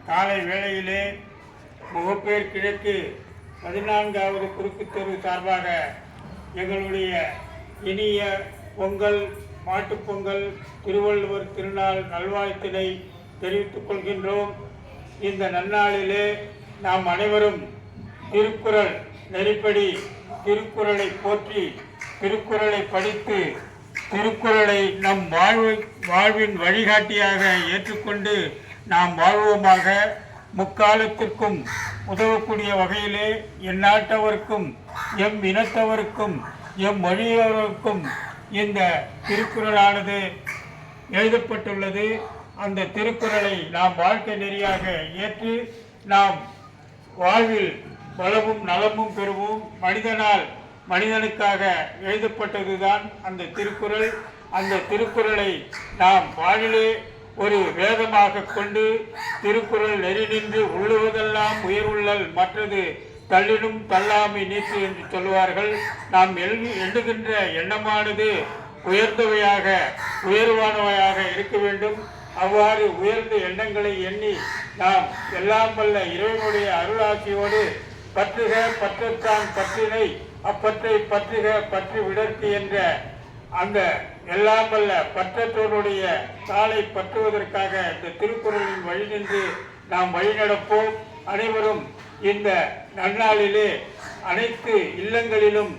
காலை வேளையிலே முகப்பேர் கிழக்கு 14வது குறுக்கு தெரு சார்பாக எங்களுடைய இனிய பொங்கல், மாட்டுப்பொங்கல், திருவள்ளுவர் திருநாள் நல்வாழ்த்தினை தெரிவித்துக் கொள்கின்றோம். இந்த நன்னாளிலே நாம் அனைவரும் திருக்குறள் நெறிப்படி திருக்குறளை போற்றி, திருக்குறளை படித்து, திருக்குறளை நம் வாழ்வின் வழிகாட்டியாக ஏற்றுக்கொண்டு நாம் வாழ்வோமாக. முக்காலத்திற்கும் உதவக்கூடிய வகையிலே எந்நாட்டவருக்கும், எம் இனத்தவருக்கும், எம் மொழியவருக்கும் இந்த திருக்குறளானது எழுதப்பட்டுள்ளது. அந்த திருக்குறளை நாம் வாழ்க்கை நெறியாக ஏற்று நாம் வாழ்வில் வளமும் நலமும் பெறுவோம். மனிதனுக்காக எழுதப்பட்டதுதான் அந்த திருக்குறள். அந்த திருக்குறளை நாம் வாழ்விலே ஒரு வேதமாக கொண்டு, திருக்குறள் நெறி நின்று உள்ளுவதெல்லாம் உயர்வுள்ளல் மற்றது தள்ளினும் தள்ளாமை நீத்து என்று சொல்லுவார்கள். நாம் எண்ணுகின்ற எண்ணமானது உயர்ந்தவையாக, உயர்வானவையாக இருக்க வேண்டும். அவ்வாறு உயர்ந்த எண்ணங்களை எண்ணி நாம் எல்லாம் வல்ல இறைவனுடைய அருளாட்சியோடு பற்றுக பற்றத்தான் பற்றினை, அப்பற்றை பற்றுக பற்றி விடற்கு என்ற அந்த எல்லாம் வல்ல பற்றத்தோருடைய காலை பற்றுவதற்காக இந்த திருக்குறளின் வழி நின்று நாம் வழிநடப்போம். அனைவரும் இந்த நன்னாளிலே அனைத்து இல்லங்களிலும்